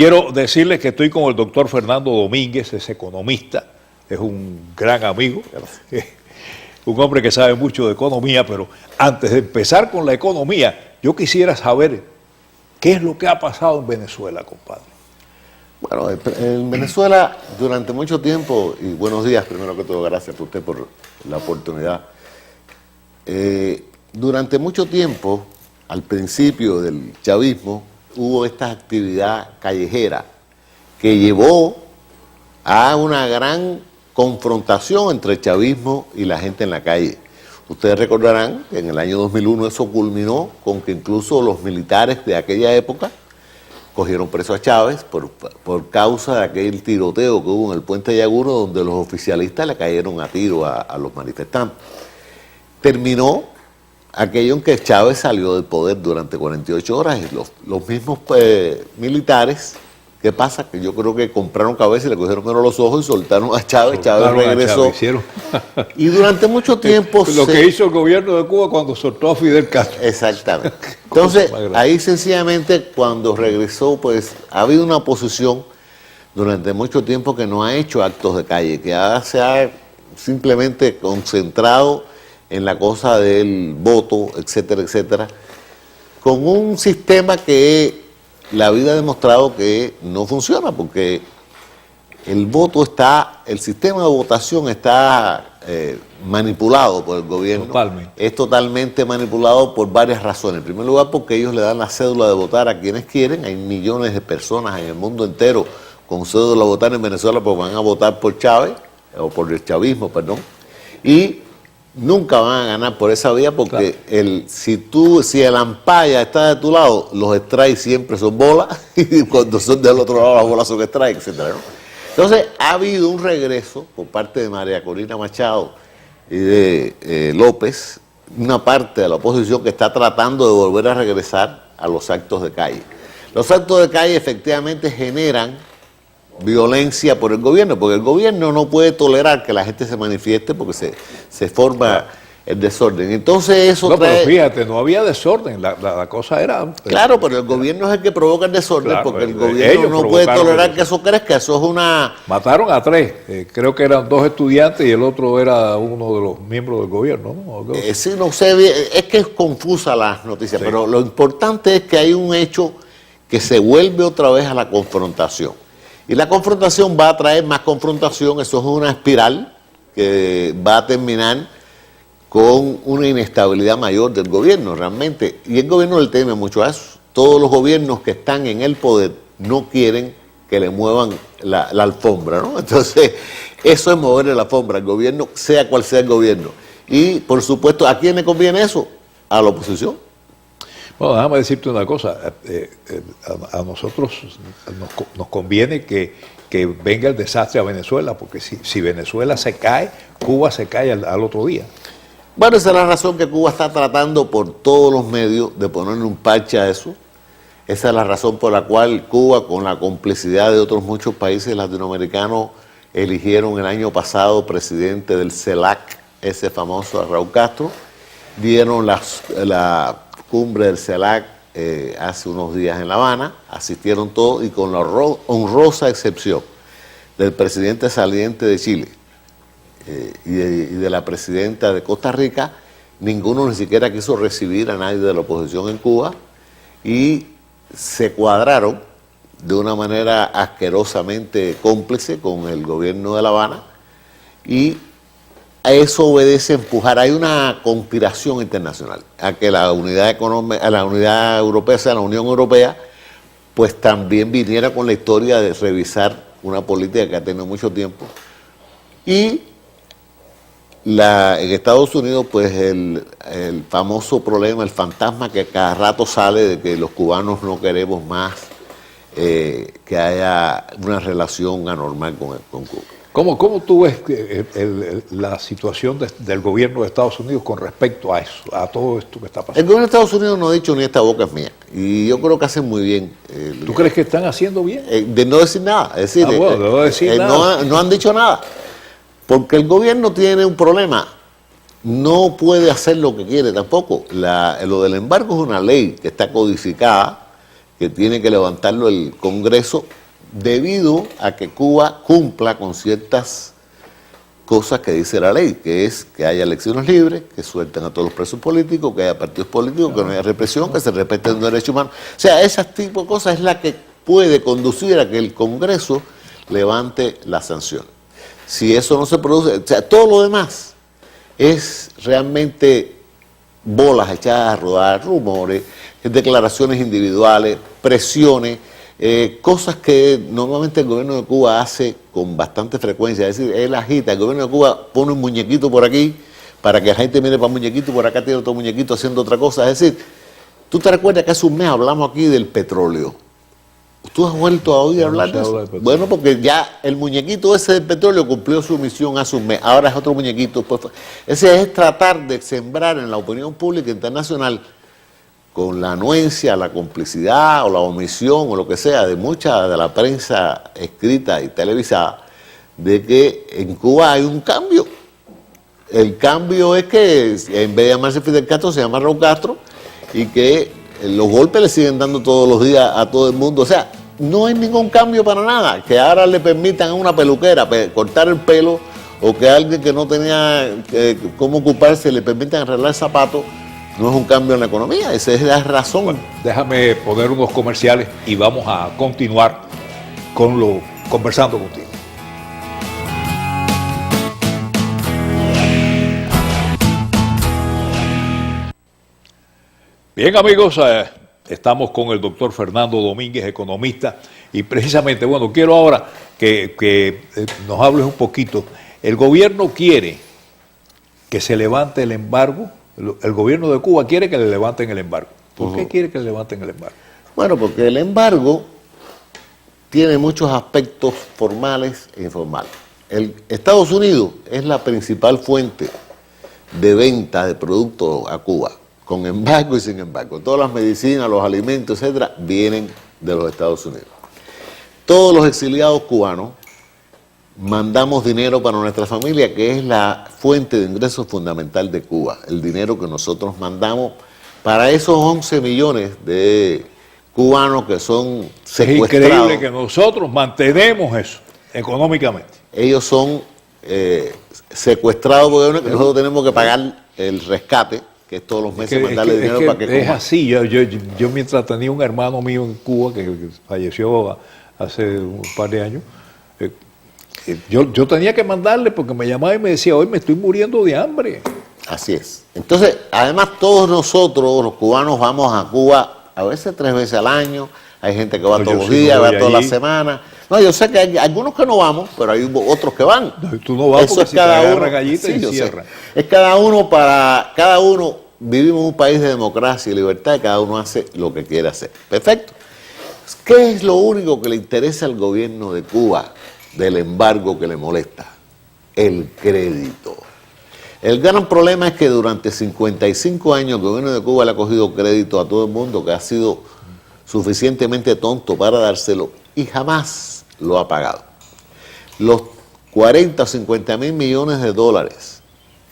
Quiero decirles que estoy con el doctor Fernando Domínguez, es economista, es un gran amigo, un hombre que sabe mucho de economía, pero antes de empezar con la economía, yo quisiera saber qué es lo que ha pasado en Venezuela, compadre. Bueno, en Venezuela durante mucho tiempo, y buenos días primero que todo, gracias a usted por la oportunidad. Durante mucho tiempo, al principio del chavismo, hubo esta actividad callejera que llevó a una gran confrontación entre el chavismo y la gente en la calle. Ustedes recordarán que en el año 2001 eso culminó con que incluso los militares de aquella época cogieron preso a Chávez por causa de aquel tiroteo que hubo en el puente Yaguro, donde los oficialistas le cayeron a tiro a los manifestantes. Terminó aquello en que Chávez salió del poder durante 48 horas y los mismos militares, ¿qué pasa? Que yo creo que compraron cabeza y le cogieron los ojos y soltaron a Chávez. Chávez regresó. Y durante mucho tiempo... Lo que hizo el gobierno de Cuba cuando soltó a Fidel Castro. Exactamente. Entonces, ahí sencillamente cuando regresó, pues ha habido una oposición durante mucho tiempo que no ha hecho actos de calle, que se ha simplemente concentrado en la cosa del voto, etcétera, etcétera, con un sistema que la vida ha demostrado que no funciona, porque el voto el sistema de votación está manipulado por el gobierno. Totalmente. Es totalmente manipulado por varias razones. En primer lugar, porque ellos le dan la cédula de votar a quienes quieren. Hay millones de personas en el mundo entero con cédula de votar en Venezuela porque van a votar por Chávez, o por el chavismo, perdón. Y nunca van a ganar por esa vía porque claro, si el ampaya está de tu lado, los strikes siempre son bolas y cuando son del otro lado las bolas son strikes, etc., ¿no? Entonces ha habido un regreso por parte de María Corina Machado y de López, una parte de la oposición que está tratando de volver a regresar a los actos de calle. Los actos de calle efectivamente generan violencia por el gobierno, porque el gobierno no puede tolerar que la gente se manifieste porque se forma el desorden. Entonces eso pero fíjate, no había desorden, la cosa era... Claro, pero el gobierno es el que provoca el desorden, claro, porque el gobierno no puede tolerar que eso crezca, eso es una... Mataron a 3, creo que eran 2 estudiantes y el otro era uno de los miembros del gobierno, ¿no? Sí, no sé, es que es confusa las noticias, sí. Pero lo importante es que hay un hecho que se vuelve otra vez a la confrontación. Y la confrontación va a traer más confrontación, eso es una espiral que va a terminar con una inestabilidad mayor del gobierno realmente. Y el gobierno le teme mucho a eso. Todos los gobiernos que están en el poder no quieren que le muevan la alfombra, ¿no? Entonces, eso es moverle la alfombra al gobierno, sea cual sea el gobierno. Y, por supuesto, ¿a quién le conviene eso? A la oposición. Bueno, déjame decirte una cosa, a nosotros nos conviene que venga el desastre a Venezuela, porque si Venezuela se cae, Cuba se cae al otro día. Bueno, esa es la razón que Cuba está tratando por todos los medios de ponerle un parche a eso. Esa es la razón por la cual Cuba, con la complicidad de otros muchos países latinoamericanos, eligieron el año pasado presidente del CELAC, ese famoso Raúl Castro, dieron la cumbre del CELAC hace unos días en La Habana, asistieron todos y con la honrosa excepción del presidente saliente de Chile y de la presidenta de Costa Rica, ninguno ni siquiera quiso recibir a nadie de la oposición en Cuba y se cuadraron de una manera asquerosamente cómplice con el gobierno de La Habana y a eso obedece empujar. Hay una conspiración internacional a que la unidad económica, la unidad europea, o sea, la Unión Europea, pues también viniera con la historia de revisar una política que ha tenido mucho tiempo. Y en Estados Unidos, pues el famoso problema, el fantasma que cada rato sale de que los cubanos no queremos más que haya una relación anormal con Cuba. ¿Cómo tú ves la situación del gobierno de Estados Unidos con respecto a eso, a todo esto que está pasando? El gobierno de Estados Unidos no ha dicho ni esta boca es mía. Y yo creo que hacen muy bien. ¿Tú crees que están haciendo bien? De no decir nada. Es decir, no han dicho nada. Porque el gobierno tiene un problema. No puede hacer lo que quiere tampoco. Lo del embargo es una ley que está codificada, que tiene que levantarlo el Congreso debido a que Cuba cumpla con ciertas cosas que dice la ley, que es que haya elecciones libres, que suelten a todos los presos políticos, que haya partidos políticos, que no haya represión, que se respeten los derechos humanos. O sea, ese tipo de cosas es la que puede conducir a que el Congreso levante la sanción. Si eso no se produce, o sea, todo lo demás es realmente bolas echadas a rodar, rumores, declaraciones individuales, presiones, cosas que normalmente el gobierno de Cuba hace con bastante frecuencia. Es decir, él agita, el gobierno de Cuba pone un muñequito por aquí para que la gente mire para el muñequito, por acá tiene otro muñequito haciendo otra cosa. Es decir, tú te recuerdas que hace un mes hablamos aquí del petróleo. ¿Tú has vuelto a oír hablar de eso? Bueno, porque ya el muñequito ese del petróleo cumplió su misión hace un mes, ahora es otro muñequito. Pues, ese es tratar de sembrar en la opinión pública internacional, con la anuencia, la complicidad o la omisión o lo que sea de mucha de la prensa escrita y televisada, de que en Cuba hay un cambio. El cambio es que en vez de llamarse Fidel Castro se llama Raúl Castro, y que los golpes le siguen dando todos los días a todo el mundo. O sea, no hay ningún cambio para nada. Que ahora le permitan a una peluquera cortar el pelo, o que a alguien que no tenía cómo ocuparse le permitan arreglar zapatos, no es un cambio en la economía. Esa es la razón. Bueno, déjame poner unos comerciales y vamos a continuar con conversando contigo. Bien, amigos, estamos con el doctor Fernando Domínguez, economista, y precisamente, bueno, quiero ahora que nos hables un poquito. El gobierno quiere que se levante el embargo, el gobierno de Cuba quiere que le levanten el embargo. ¿Por qué quiere que le levanten el embargo? Bueno, porque el embargo tiene muchos aspectos formales e informales. Estados Unidos es la principal fuente de venta de productos a Cuba, con embargo y sin embargo. Todas las medicinas, los alimentos, etcétera, vienen de los Estados Unidos. Todos los exiliados cubanos mandamos dinero para nuestra familia, que es la fuente de ingresos fundamental de Cuba. El dinero que nosotros mandamos para esos 11 millones de cubanos que son secuestrados. Es increíble que nosotros mantenemos eso económicamente. Ellos son secuestrados porque nosotros tenemos que pagar el rescate, que es todos los meses mandarle dinero para que coman. Es así. Yo mientras tenía un hermano mío en Cuba que falleció hace un par de años, yo tenía que mandarle porque me llamaba y me decía, hoy me estoy muriendo de hambre. Así es. Entonces, además todos nosotros, los cubanos, vamos a Cuba a veces 3 veces al año. Hay gente que va todos los días, va toda la semana. No, yo sé que hay algunos que no vamos, pero hay otros que van. No, tú no vas. Eso porque es si cada te agarra gallita y cierra. Es cada uno vivimos en un país de democracia y libertad, y cada uno hace lo que quiere hacer. Perfecto. ¿Qué es lo único que le interesa al gobierno de Cuba del embargo que le molesta? El crédito. El gran problema es que durante 55 años el gobierno de Cuba le ha cogido crédito a todo el mundo que ha sido suficientemente tonto para dárselo y jamás lo ha pagado. Los 40 o 50 mil millones de dólares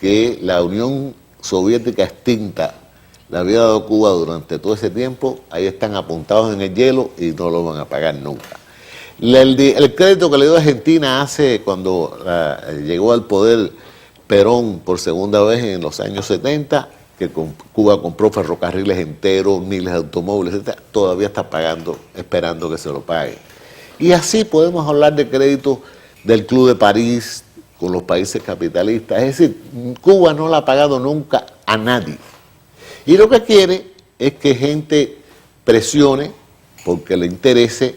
que la Unión Soviética extinta le había dado a Cuba durante todo ese tiempo, ahí están apuntados en el hielo y no lo van a pagar nunca. El crédito que le dio a Argentina cuando llegó al poder Perón por segunda vez en los años 70, que Cuba compró ferrocarriles enteros, miles de automóviles, etc., todavía está pagando, esperando que se lo pague. Y así podemos hablar de crédito del Club de París con los países capitalistas. Es decir, Cuba no la ha pagado nunca a nadie. Y lo que quiere es que gente presione porque le interese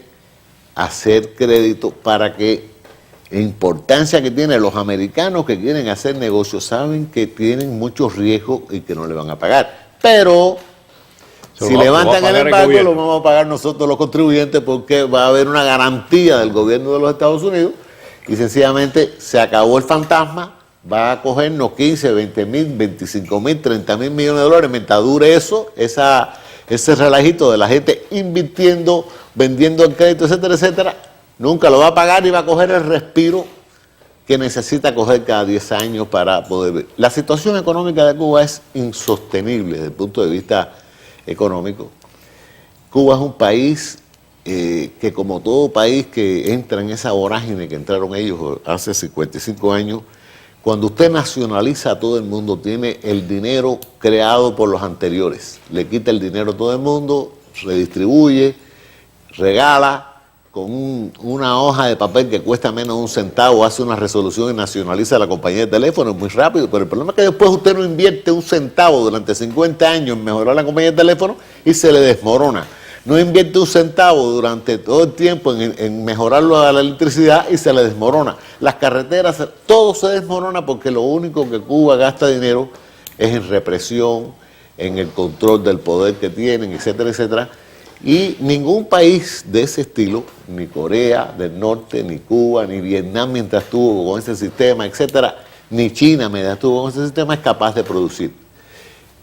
hacer crédito para que la importancia que tienen los americanos que quieren hacer negocios, saben que tienen muchos riesgos y que no le van a pagar. Pero si levantan el embargo, lo vamos a pagar nosotros los contribuyentes porque va a haber una garantía del gobierno de los Estados Unidos y sencillamente se acabó el fantasma, va a cogernos 15, 20 mil, 25 mil, 30 mil millones de dólares mientras dure eso, ese relajito de la gente invirtiendo, vendiendo el crédito, etcétera, etcétera. Nunca lo va a pagar y va a coger el respiro que necesita coger cada 10 años para poder ver. La situación económica de Cuba es insostenible desde el punto de vista económico. Cuba es un país que, como todo país que entra en esa vorágine que entraron ellos hace 55 años, cuando usted nacionaliza a todo el mundo, tiene el dinero creado por los anteriores. Le quita el dinero a todo el mundo, redistribuye, regala, con una hoja de papel que cuesta menos de un centavo, hace una resolución y nacionaliza la compañía de teléfono, es muy rápido, pero el problema es que después usted no invierte un centavo durante 50 años en mejorar la compañía de teléfono y se le desmorona. No invierte un centavo durante todo el tiempo en mejorarlo a la electricidad y se le desmorona. Las carreteras, todo se desmorona porque lo único que Cuba gasta dinero es en represión, en el control del poder que tienen, etcétera, etcétera. Y ningún país de ese estilo, ni Corea del Norte, ni Cuba, ni Vietnam mientras estuvo con ese sistema, etcétera, ni China mientras estuvo con ese sistema, es capaz de producir.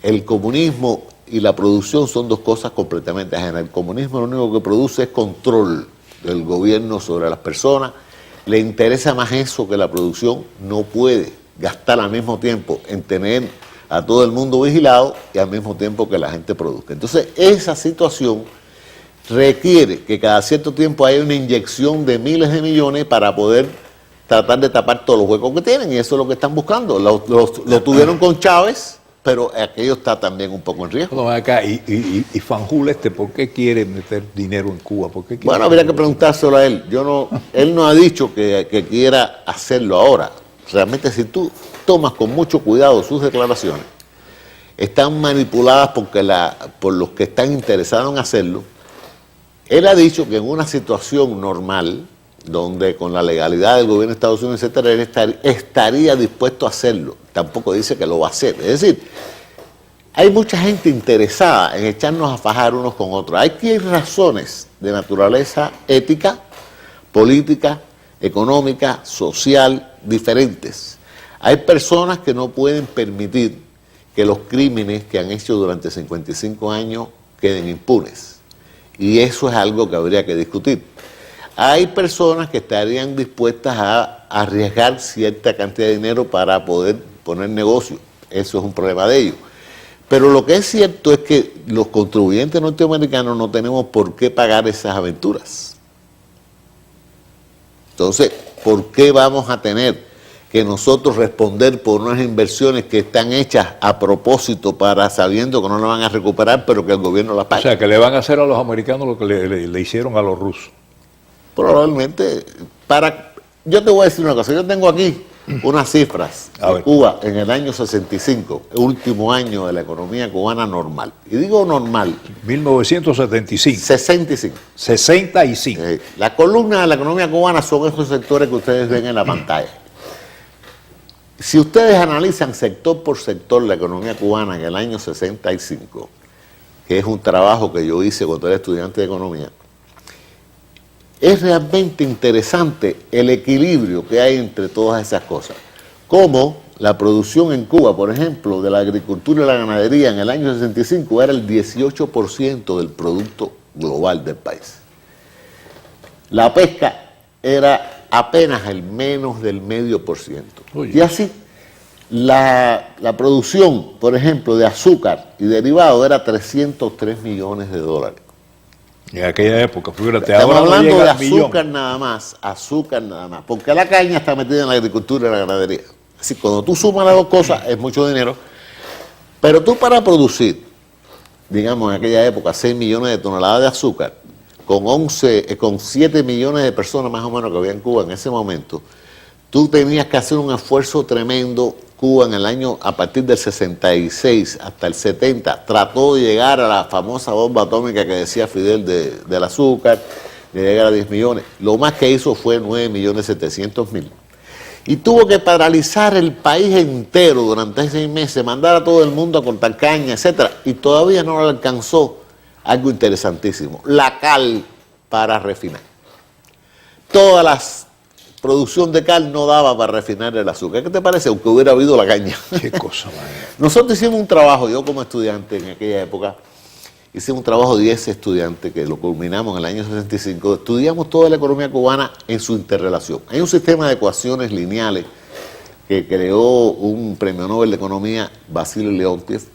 El comunismo y la producción son dos cosas completamente ajenas. El comunismo lo único que produce es control del gobierno sobre las personas. Le interesa más eso que la producción. No puede gastar al mismo tiempo en tener a todo el mundo vigilado y al mismo tiempo que la gente produzca. Entonces, esa situación requiere que cada cierto tiempo haya una inyección de miles de millones para poder tratar de tapar todos los huecos que tienen, y eso es lo que están buscando. Lo tuvieron con Chávez, pero aquello está también un poco en riesgo. Bueno, acá, y Fanjul ¿por qué quiere meter dinero en Cuba? ¿Por qué quiere Bueno, habría que preguntárselo a él. Él no ha dicho que quiera hacerlo ahora. Realmente, si tú tomas con mucho cuidado sus declaraciones, están manipuladas por los que están interesados en hacerlo. Él ha dicho que en una situación normal, donde con la legalidad del gobierno de Estados Unidos, etcétera, él estaría dispuesto a hacerlo. Tampoco dice que lo va a hacer. Es decir, hay mucha gente interesada en echarnos a fajar unos con otros. Hay razones de naturaleza ética, política, económica, social, diferentes. Hay personas que no pueden permitir que los crímenes que han hecho durante 55 años queden impunes. Y eso es algo que habría que discutir. Hay personas que estarían dispuestas a arriesgar cierta cantidad de dinero para poder poner negocio. Eso es un problema de ellos. Pero lo que es cierto es que los contribuyentes norteamericanos no tenemos por qué pagar esas aventuras. Entonces, ¿por qué vamos a tener que nosotros responder por unas inversiones que están hechas a propósito sabiendo que no las van a recuperar, pero que el gobierno las pague? O sea, que le van a hacer a los americanos lo que le hicieron a los rusos. Probablemente. Yo te voy a decir una cosa. Yo tengo aquí unas cifras de Cuba en el año 65, el último año de la economía cubana normal. Y digo normal. 1975. 65. 65. La columna de la economía cubana son esos sectores que ustedes ven en la pantalla. Si ustedes analizan sector por sector la economía cubana en el año 65, que es un trabajo que yo hice cuando era estudiante de economía, es realmente interesante el equilibrio que hay entre todas esas cosas. Como la producción en Cuba, por ejemplo, de la agricultura y la ganadería en el año 65 era el 18% del producto global del país. La pesca era apenas el menos del 0,5%. Y así, la producción, por ejemplo, de azúcar y derivado era 303 millones de dólares. En aquella época, fíjate, estamos ahora hablando no de azúcar nada más, porque la caña está metida en la agricultura y la ganadería. Así, cuando tú sumas las dos cosas, es mucho dinero, pero tú para producir, digamos en aquella época, 6 millones de toneladas de azúcar, con 7 millones de personas más o menos que había en Cuba en ese momento, tú tenías que hacer un esfuerzo tremendo. Cuba en el año, a partir del 66 hasta el 70, trató de llegar a la famosa bomba atómica que decía Fidel del azúcar, de llegar a 10 millones. Lo más que hizo fue 9.700.000. Y tuvo que paralizar el país entero durante 6 meses, mandar a todo el mundo a cortar caña, etcétera, y todavía no le alcanzó algo interesantísimo: la cal para refinar. Toda la producción de cal no daba para refinar el azúcar. ¿Qué te parece? Aunque hubiera habido la caña. Qué cosa, man. Nosotros hicimos un trabajo, yo como estudiante en aquella época, hicimos un trabajo de 10 estudiantes que lo culminamos en el año 65. Estudiamos toda la economía cubana en su interrelación. Hay un sistema de ecuaciones lineales que creó un premio Nobel de Economía, Basilio Leontief,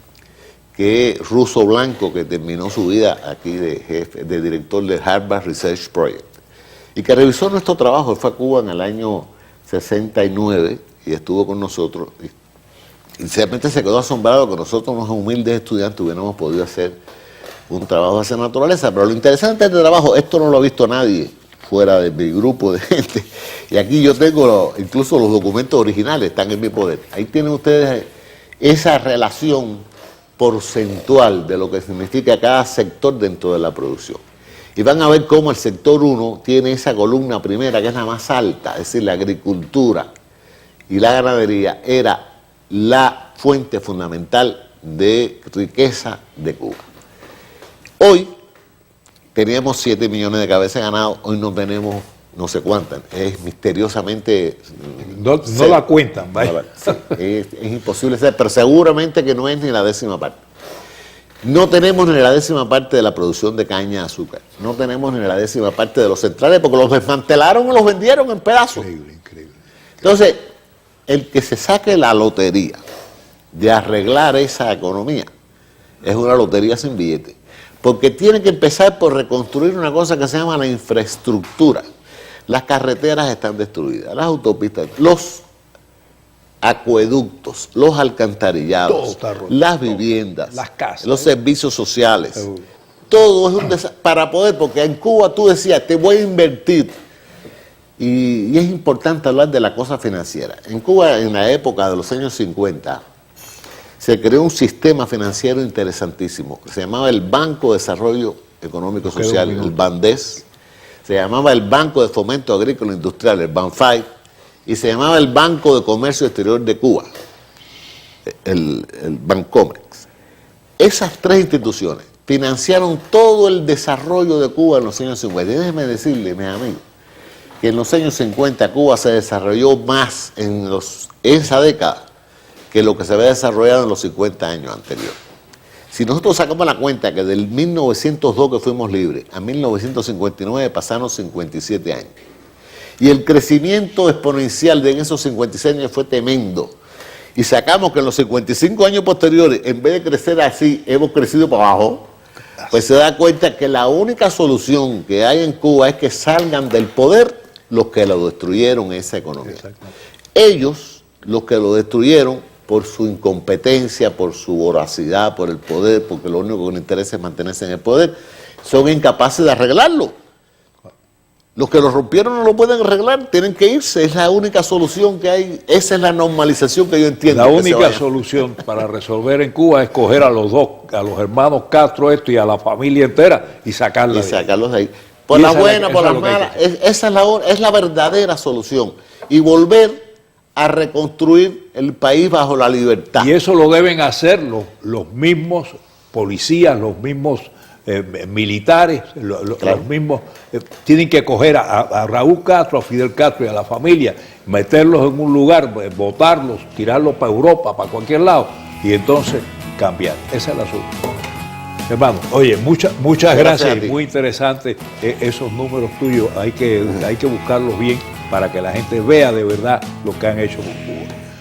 que ruso blanco que terminó su vida aquí de jefe, de director del Harvard Research Project, y que revisó nuestro trabajo. Él fue a Cuba en el año 69 y estuvo con nosotros. Y realmente se quedó asombrado que nosotros, unos humildes estudiantes, hubiéramos podido hacer un trabajo de esa naturaleza. Pero lo interesante de este trabajo, esto no lo ha visto nadie fuera de mi grupo de gente. Y aquí yo tengo incluso los documentos originales, están en mi poder. Ahí tienen ustedes esa relación porcentual de lo que significa cada sector dentro de la producción. Y van a ver cómo el sector 1 tiene esa columna primera, que es la más alta, es decir, la agricultura y la ganadería era la fuente fundamental de riqueza de Cuba. Hoy teníamos 7 millones de cabezas de ganado, hoy no tenemos no sé cuántas, es misteriosamente... No la cuentan, vaya. Sí, es imposible saber, pero seguramente que no es ni la 10ª parte. No tenemos ni la 10ª parte de la producción de caña de azúcar, no tenemos ni la 10ª parte de los centrales, porque los desmantelaron y los vendieron en pedazos. Increíble, increíble. Entonces, el que se saque la lotería de arreglar esa economía es una lotería sin billete, porque tiene que empezar por reconstruir una cosa que se llama la infraestructura. Las carreteras están destruidas, las autopistas, los acueductos, los alcantarillados, las viviendas, las casas, los servicios sociales. Todo es un desastre para poder, porque en Cuba tú decías, te voy a invertir. Y es importante hablar de la cosa financiera. En Cuba, en la época de los años 50, se creó un sistema financiero interesantísimo. Se llamaba el Banco de Desarrollo Económico Social, el BANDES. Se llamaba el Banco de Fomento Agrícola Industrial, el BANFAI. Y se llamaba el Banco de Comercio Exterior de Cuba, el Bancomex. Esas 3 instituciones financiaron todo el desarrollo de Cuba en los años 50. Y déjenme decirle, mis amigos, que en los años 50 Cuba se desarrolló más en esa década que lo que se había desarrollado en los 50 años anteriores. Si nosotros sacamos la cuenta que del 1902 que fuimos libres a 1959 pasaron 57 años, y el crecimiento exponencial de en esos 56 años fue tremendo, y sacamos que en los 55 años posteriores, en vez de crecer así, hemos crecido para abajo, pues se da cuenta que la única solución que hay en Cuba es que salgan del poder los que lo destruyeron esa economía. Ellos, los que lo destruyeron por su incompetencia, por su voracidad, por el poder, porque lo único que les interesa es mantenerse en el poder, son incapaces de arreglarlo. Los que lo rompieron no lo pueden arreglar, tienen que irse, es la única solución que hay, esa es la normalización que yo entiendo. La única solución para resolver en Cuba es coger a los dos, a los hermanos Castro y a la familia entera y sacarlos de ahí. Por las buenas, por las malas, esa es la verdadera solución. Y volver a reconstruir el país bajo la libertad. Y eso lo deben hacer los mismos policías, los mismos militares, Claro. los mismos, tienen que coger a Raúl Castro, a Fidel Castro y a la familia, meterlos en un lugar, botarlos, tirarlos para Europa, para cualquier lado, y entonces cambiar. Esa es la solución. Hermano, oye, muchas gracias, muy interesante esos números tuyos, hay que buscarlos bien para que la gente vea de verdad lo que han hecho con Cuba.